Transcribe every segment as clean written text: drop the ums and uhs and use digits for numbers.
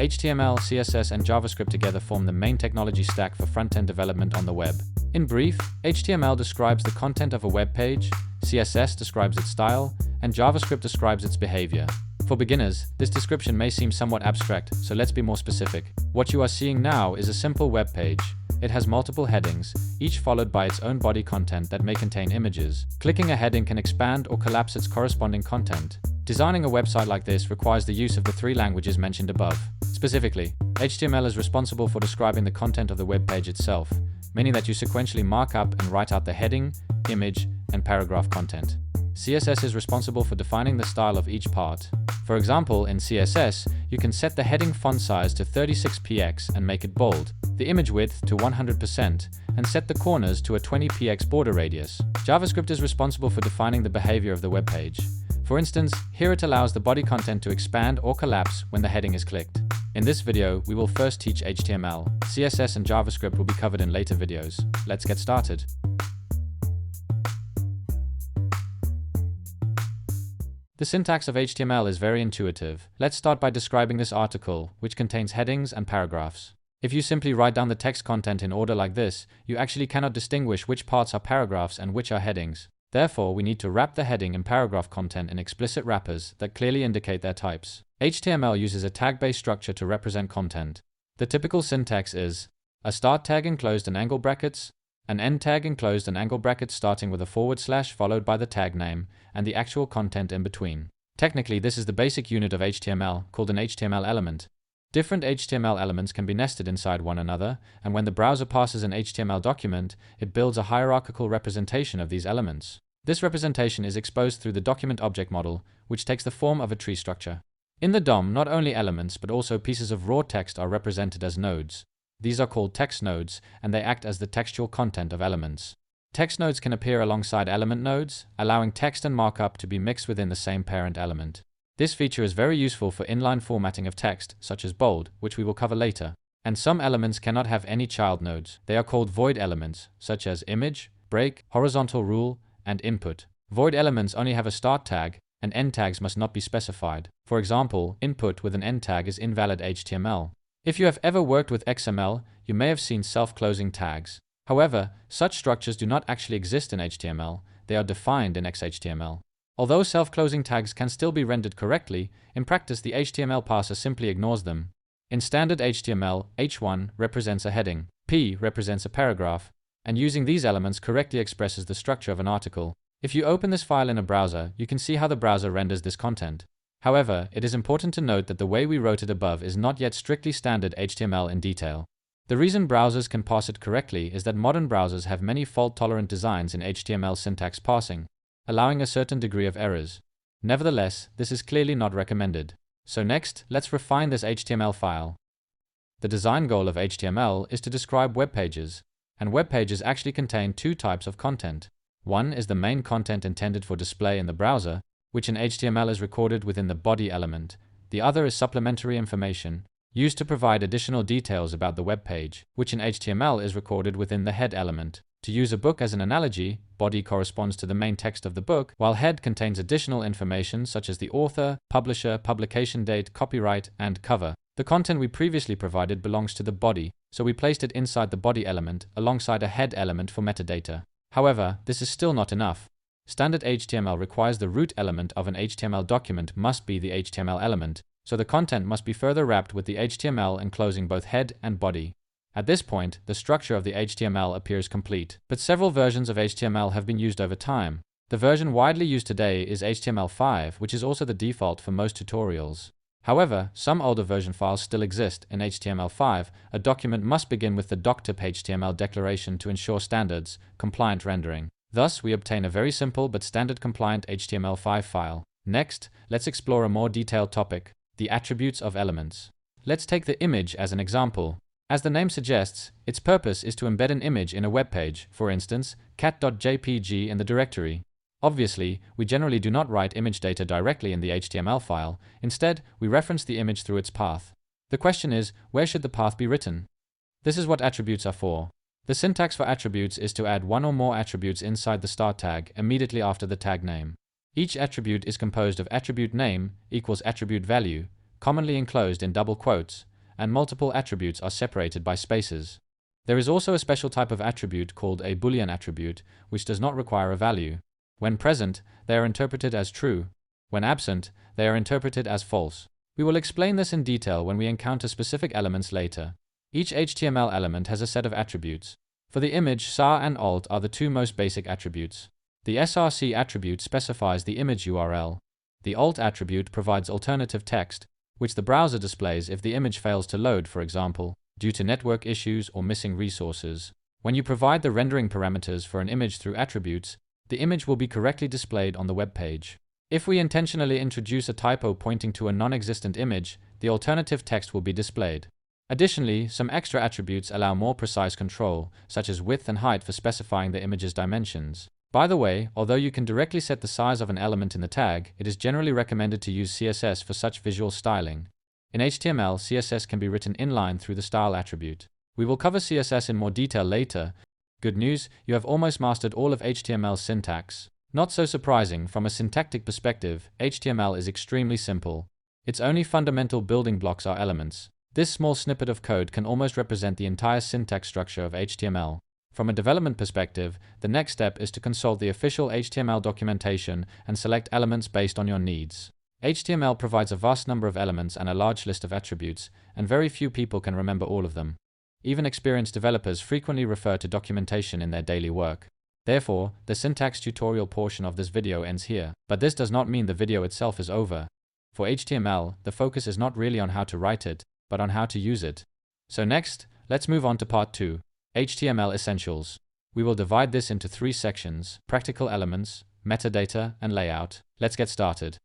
HTML, CSS, and JavaScript together form the main technology stack for front-end development on the web. In brief, HTML describes the content of a web page, CSS describes its style, and JavaScript describes its behavior. For beginners, this description may seem somewhat abstract, so let's be more specific. What you are seeing now is a simple web page. It has multiple headings, each followed by its own body content that may contain images. Clicking a heading can expand or collapse its corresponding content. Designing a website like this requires the use of the 3 languages mentioned above. Specifically, HTML is responsible for describing the content of the web page itself, meaning that you sequentially mark up and write out the heading, image, and paragraph content. CSS is responsible for defining the style of each part. For example, in CSS, you can set the heading font size to 36px and make it bold, the image width to 100%, and set the corners to a 20px border radius. JavaScript is responsible for defining the behavior of the web page. For instance, here it allows the body content to expand or collapse when the heading is clicked. In this video, we will first teach HTML. CSS and JavaScript will be covered in later videos. Let's get started. The syntax of HTML is very intuitive. Let's start by describing this article, which contains headings and paragraphs. If you simply write down the text content in order like this, you actually cannot distinguish which parts are paragraphs and which are headings. Therefore, we need to wrap the heading and paragraph content in explicit wrappers that clearly indicate their types. HTML uses a tag-based structure to represent content. The typical syntax is a start tag enclosed in angle brackets, an end tag enclosed in angle brackets starting with a / followed by the tag name, and the actual content in between. Technically, this is the basic unit of HTML, called an HTML element. Different HTML elements can be nested inside one another, and when the browser passes an HTML document, it builds a hierarchical representation of these elements. This representation is exposed through the document object model, which takes the form of a tree structure. In the DOM, not only elements but also pieces of raw text are represented as nodes. These are called text nodes, and they act as the textual content of elements. Text nodes can appear alongside element nodes, allowing text and markup to be mixed within the same parent element. This feature is very useful for inline formatting of text, such as bold, which we will cover later. And some elements cannot have any child nodes. They are called void elements, such as image, break, horizontal rule, and input. Void elements only have a start tag, and end tags must not be specified. For example, input with an end tag is invalid HTML. If you have ever worked with XML, you may have seen self-closing tags. However, such structures do not actually exist in HTML, they are defined in XHTML. Although self-closing tags can still be rendered correctly, in practice the HTML parser simply ignores them. In standard HTML, H1 represents a heading, P represents a paragraph, and using these elements correctly expresses the structure of an article. If you open this file in a browser, you can see how the browser renders this content. However, it is important to note that the way we wrote it above is not yet strictly standard HTML in detail. The reason browsers can parse it correctly is that modern browsers have many fault-tolerant designs in HTML syntax parsing, allowing a certain degree of errors. Nevertheless, this is clearly not recommended. So next, let's refine this HTML file. The design goal of HTML is to describe web pages, and web pages actually contain 2 types of content. One is the main content intended for display in the browser, which in HTML is recorded within the body element. The other is supplementary information, used to provide additional details about the web page, which in HTML is recorded within the head element. To use a book as an analogy, body corresponds to the main text of the book, while head contains additional information such as the author, publisher, publication date, copyright, and cover. The content we previously provided belongs to the body, so we placed it inside the body element alongside a head element for metadata. However, this is still not enough. Standard HTML requires the root element of an HTML document must be the HTML element, so the content must be further wrapped with the HTML enclosing both head and body. At this point, the structure of the HTML appears complete, but several versions of HTML have been used over time. The version widely used today is HTML5, which is also the default for most tutorials. However, some older version files still exist. In HTML5, a document must begin with the doctype HTML declaration to ensure standards, compliant rendering. Thus, we obtain a very simple but standard compliant HTML5 file. Next, let's explore a more detailed topic, the attributes of elements. Let's take the image as an example. As the name suggests, its purpose is to embed an image in a web page, for instance, cat.jpg in the directory. Obviously, we generally do not write image data directly in the HTML file. Instead, we reference the image through its path. The question is, where should the path be written? This is what attributes are for. The syntax for attributes is to add one or more attributes inside the start tag immediately after the tag name. Each attribute is composed of attribute name equals attribute value, commonly enclosed in double quotes, and multiple attributes are separated by spaces. There is also a special type of attribute called a Boolean attribute, which does not require a value. When present, they are interpreted as true. When absent, they are interpreted as false. We will explain this in detail when we encounter specific elements later. Each HTML element has a set of attributes. For the image, SAR and alt are the two most basic attributes. The src attribute specifies the image URL. The alt attribute provides alternative text, which the browser displays if the image fails to load, for example, due to network issues or missing resources. When you provide the rendering parameters for an image through attributes, the image will be correctly displayed on the web page. If we intentionally introduce a typo pointing to a non-existent image, the alternative text will be displayed. Additionally, some extra attributes allow more precise control, such as width and height for specifying the image's dimensions. By the way, although you can directly set the size of an element in the tag, it is generally recommended to use CSS for such visual styling. In HTML, CSS can be written inline through the style attribute. We will cover CSS in more detail later. Good news, you have almost mastered all of HTML's syntax. Not so surprising, from a syntactic perspective, HTML is extremely simple. Its only fundamental building blocks are elements. This small snippet of code can almost represent the entire syntax structure of HTML. From a development perspective, the next step is to consult the official HTML documentation and select elements based on your needs. HTML provides a vast number of elements and a large list of attributes, and very few people can remember all of them. Even experienced developers frequently refer to documentation in their daily work. Therefore, the syntax tutorial portion of this video ends here, but this does not mean the video itself is over. For HTML, the focus is not really on how to write it, but on how to use it. So next, let's move on to part 2, HTML Essentials. We will divide this into 3 sections: practical elements, metadata, and layout. Let's get started.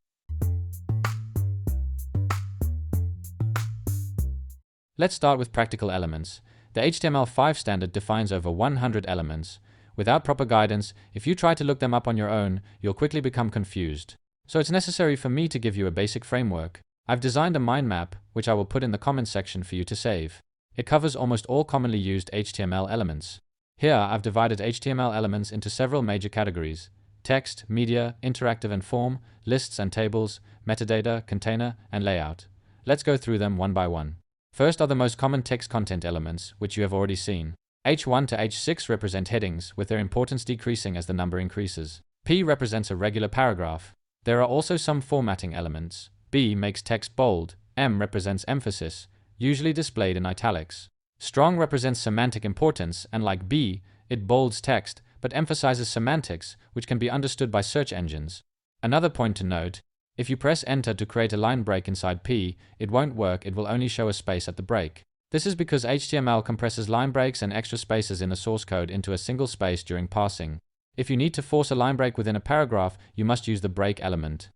Let's start with practical elements. The HTML5 standard defines over 100 elements. Without proper guidance, if you try to look them up on your own, you'll quickly become confused. So it's necessary for me to give you a basic framework. I've designed a mind map, which I will put in the comments section for you to save. It covers almost all commonly used HTML elements. Here, I've divided HTML elements into several major categories: text, media, interactive and form, lists and tables, metadata, container, and layout. Let's go through them one by one. First are the most common text content elements, which you have already seen. H1 to H6 represent headings, with their importance decreasing as the number increases. P represents a regular paragraph. There are also some formatting elements. B makes text bold. M represents emphasis, usually displayed in italics. Strong represents semantic importance, and like B, it bolds text, but emphasizes semantics, which can be understood by search engines. Another point to note: if you press enter to create a line break inside P, it won't work, it will only show a space at the break. This is because HTML compresses line breaks and extra spaces in the source code into a single space during parsing. If you need to force a line break within a paragraph, you must use the break element.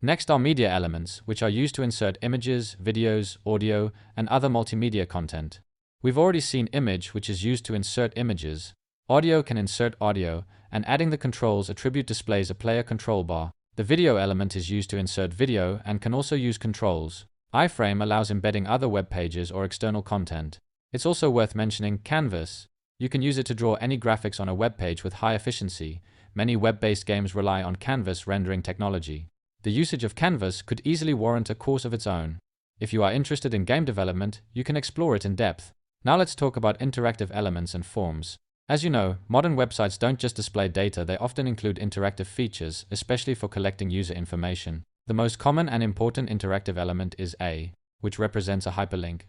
Next are media elements, which are used to insert images, videos, audio, and other multimedia content. We've already seen image, which is used to insert images. Audio can insert audio, and adding the controls attribute displays a player control bar. The video element is used to insert video and can also use controls. Iframe allows embedding other web pages or external content. It's also worth mentioning canvas. You can use it to draw any graphics on a web page with high efficiency. Many web-based games rely on canvas rendering technology. The usage of canvas could easily warrant a course of its own. If you are interested in game development, you can explore it in depth. Now let's talk about interactive elements and forms. As you know, modern websites don't just display data, they often include interactive features, especially for collecting user information. The most common and important interactive element is A, which represents a hyperlink.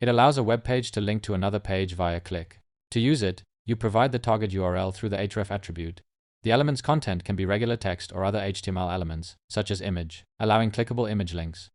It allows a web page to link to another page via click. To use it, you provide the target URL through the href attribute. The element's content can be regular text or other HTML elements, such as image, allowing clickable image links.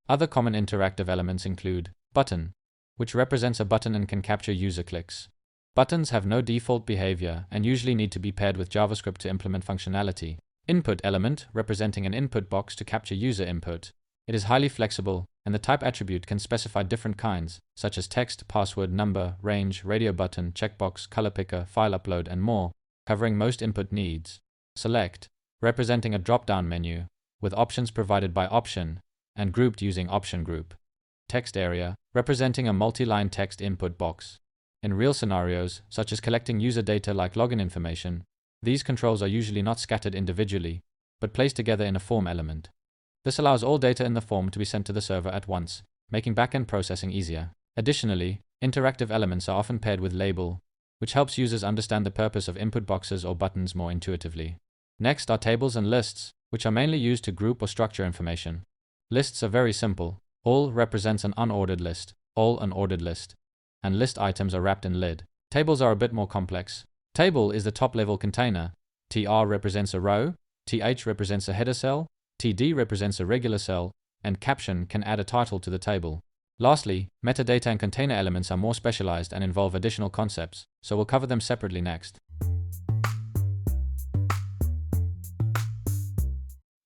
Other common interactive elements include button, which represents a button and can capture user clicks. Buttons have no default behavior and usually need to be paired with JavaScript to implement functionality. Input element, representing an input box to capture user input. It is highly flexible, and the type attribute can specify different kinds, such as text, password, number, range, radio button, checkbox, color picker, file upload, and more, covering most input needs. Select, representing a drop-down menu, with options provided by option, and grouped using option group. Text area, representing a multi-line text input box. In real scenarios, such as collecting user data like login information, these controls are usually not scattered individually, but placed together in a form element. This allows all data in the form to be sent to the server at once, making back-end processing easier. Additionally, interactive elements are often paired with label, which helps users understand the purpose of input boxes or buttons more intuitively. Next are tables and lists, which are mainly used to group or structure information. Lists are very simple. All represents an unordered list, all an ordered list, and list items are wrapped in lid. Tables are a bit more complex. Table is the top-level container. TR represents a row, TH represents a header cell, TD represents a regular cell, and caption can add a title to the table. Lastly, metadata and container elements are more specialized and involve additional concepts, so we'll cover them separately next.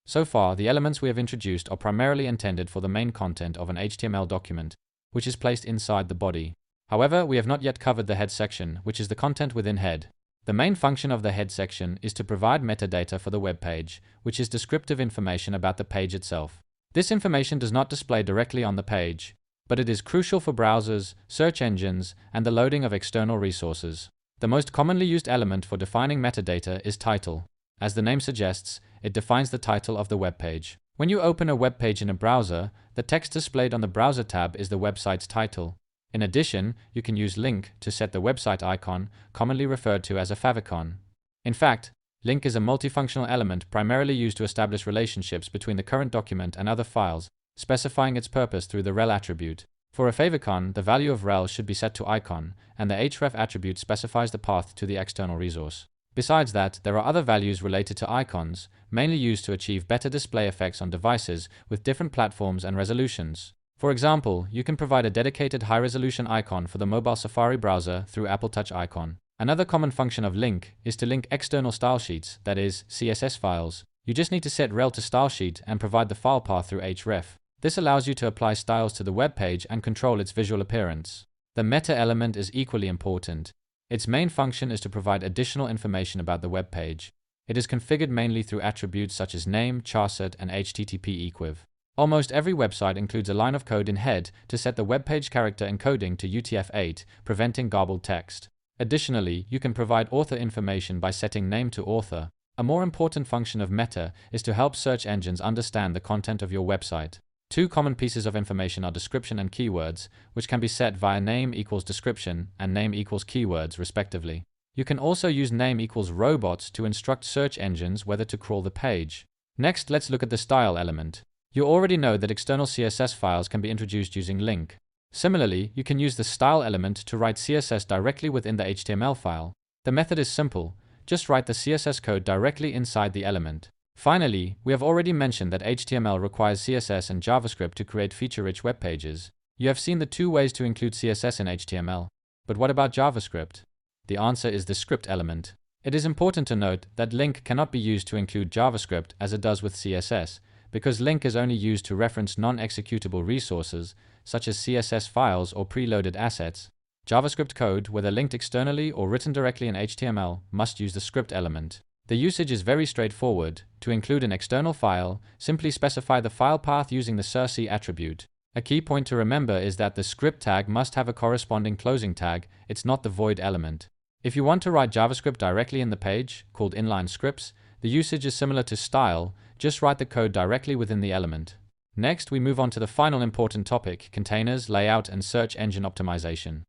So far, the elements we have introduced are primarily intended for the main content of an HTML document, which is placed inside the body. However, we have not yet covered the head section, which is the content within head. The main function of the head section is to provide metadata for the web page, which is descriptive information about the page itself. This information does not display directly on the page, but it is crucial for browsers, search engines, and the loading of external resources. The most commonly used element for defining metadata is title. As the name suggests, it defines the title of the web page. When you open a web page in a browser, the text displayed on the browser tab is the website's title. In addition, you can use link to set the website icon, commonly referred to as a favicon. In fact, link is a multifunctional element primarily used to establish relationships between the current document and other files, specifying its purpose through the rel attribute. For a favicon, the value of rel should be set to icon, and the href attribute specifies the path to the external resource. Besides that, there are other values related to icons, mainly used to achieve better display effects on devices with different platforms and resolutions. For example, you can provide a dedicated high-resolution icon for the mobile Safari browser through Apple Touch icon. Another common function of link is to link external style sheets, that is, CSS files. You just need to set rel to style sheet and provide the file path through href. This allows you to apply styles to the web page and control its visual appearance. The meta element is equally important. Its main function is to provide additional information about the web page. It is configured mainly through attributes such as name, charset, and HTTP equiv. Almost every website includes a line of code in head to set the web page character encoding to UTF-8, preventing garbled text. Additionally, you can provide author information by setting name to author. A more important function of meta is to help search engines understand the content of your website. Two common pieces of information are description and keywords, which can be set via name equals description and name equals keywords, respectively. You can also use name equals robots to instruct search engines whether to crawl the page. Next, let's look at the style element. You already know that external CSS files can be introduced using link. Similarly, you can use the style element to write CSS directly within the HTML file. The method is simple. Just write the CSS code directly inside the element. Finally, we have already mentioned that HTML requires CSS and JavaScript to create feature-rich web pages. You have seen the two ways to include CSS in HTML. But what about JavaScript? The answer is the script element. It is important to note that link cannot be used to include JavaScript as it does with CSS, because link is only used to reference non-executable resources, such as CSS files or preloaded assets. JavaScript code, whether linked externally or written directly in HTML, must use the script element. The usage is very straightforward. To include an external file, simply specify the file path using the src attribute. A key point to remember is that the script tag must have a corresponding closing tag. It's not the void element. If you want to write JavaScript directly in the page, called inline scripts, the usage is similar to style. Just write the code directly within the element. Next, we move on to the final important topic: containers, layout, and search engine optimization.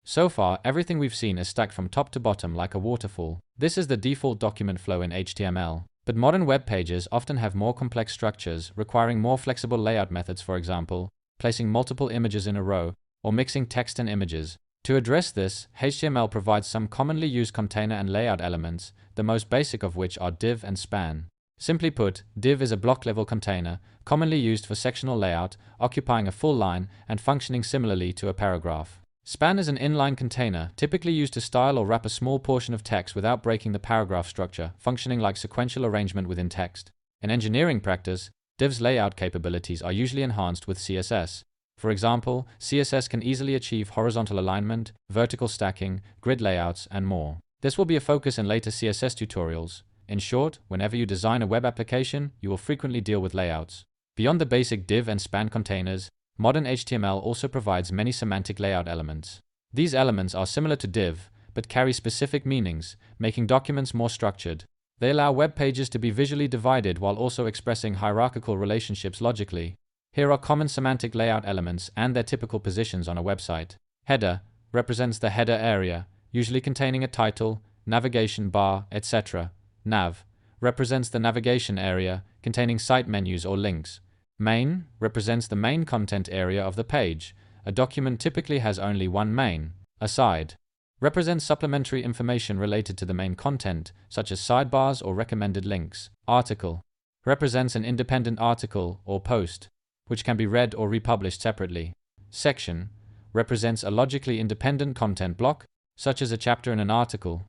So far, everything we've seen is stacked from top to bottom like a waterfall. This is the default document flow in HTML. But modern web pages often have more complex structures, requiring more flexible layout methods, for example, placing multiple images in a row, or mixing text and images. To address this, HTML provides some commonly used container and layout elements, the most basic of which are div and span. Simply put, div is a block-level container, commonly used for sectional layout, occupying a full line and functioning similarly to a paragraph. Span is an inline container, typically used to style or wrap a small portion of text without breaking the paragraph structure, functioning like sequential arrangement within text. In engineering practice, div's layout capabilities are usually enhanced with CSS. For example, CSS can easily achieve horizontal alignment, vertical stacking, grid layouts, and more. This will be a focus in later CSS tutorials. In short, whenever you design a web application, you will frequently deal with layouts. Beyond the basic div and span containers, modern HTML also provides many semantic layout elements. These elements are similar to div, but carry specific meanings, making documents more structured. They allow web pages to be visually divided while also expressing hierarchical relationships logically. Here are common semantic layout elements and their typical positions on a website. Header represents the header area, usually containing a title, navigation bar, etc. Nav represents the navigation area, containing site menus or links. Main represents the main content area of the page. A document typically has only one main. Aside represents supplementary information related to the main content, such as sidebars or recommended links. Article represents an independent article or post, which can be read or republished separately. Section represents a logically independent content block, such as a chapter in an article.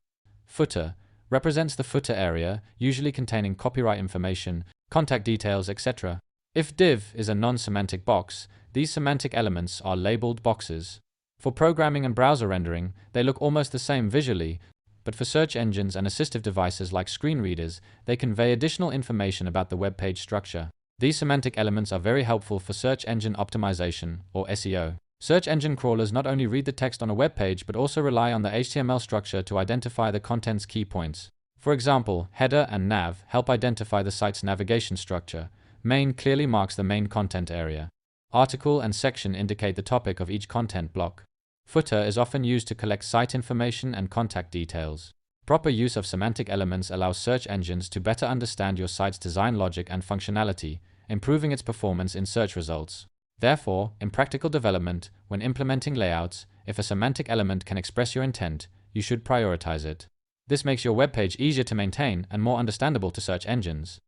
Footer represents the footer area, usually containing copyright information, contact details, etc. If div is a non-semantic box, these semantic elements are labeled boxes. For programming and browser rendering, they look almost the same visually, but for search engines and assistive devices like screen readers, they convey additional information about the web page structure. These semantic elements are very helpful for search engine optimization, or SEO. Search engine crawlers not only read the text on a web page but also rely on the HTML structure to identify the content's key points. For example, header and nav help identify the site's navigation structure. Main clearly marks the main content area. Article and section indicate the topic of each content block. Footer is often used to collect site information and contact details. Proper use of semantic elements allows search engines to better understand your site's design logic and functionality, improving its performance in search results. Therefore, in practical development, when implementing layouts, if a semantic element can express your intent, you should prioritize it. This makes your web page easier to maintain and more understandable to search engines.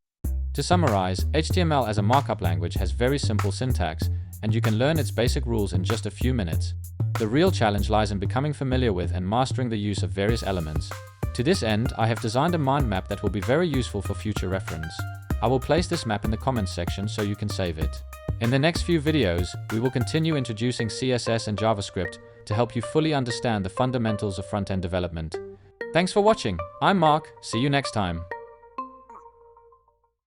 To summarize, HTML as a markup language has very simple syntax, and you can learn its basic rules in just a few minutes. The real challenge lies in becoming familiar with and mastering the use of various elements. To this end, I have designed a mind map that will be very useful for future reference. I will place this map in the comments section so you can save it. In the next few videos, we will continue introducing CSS and JavaScript to help you fully understand the fundamentals of front-end development. Thanks for watching. I'm Mark. See you next time.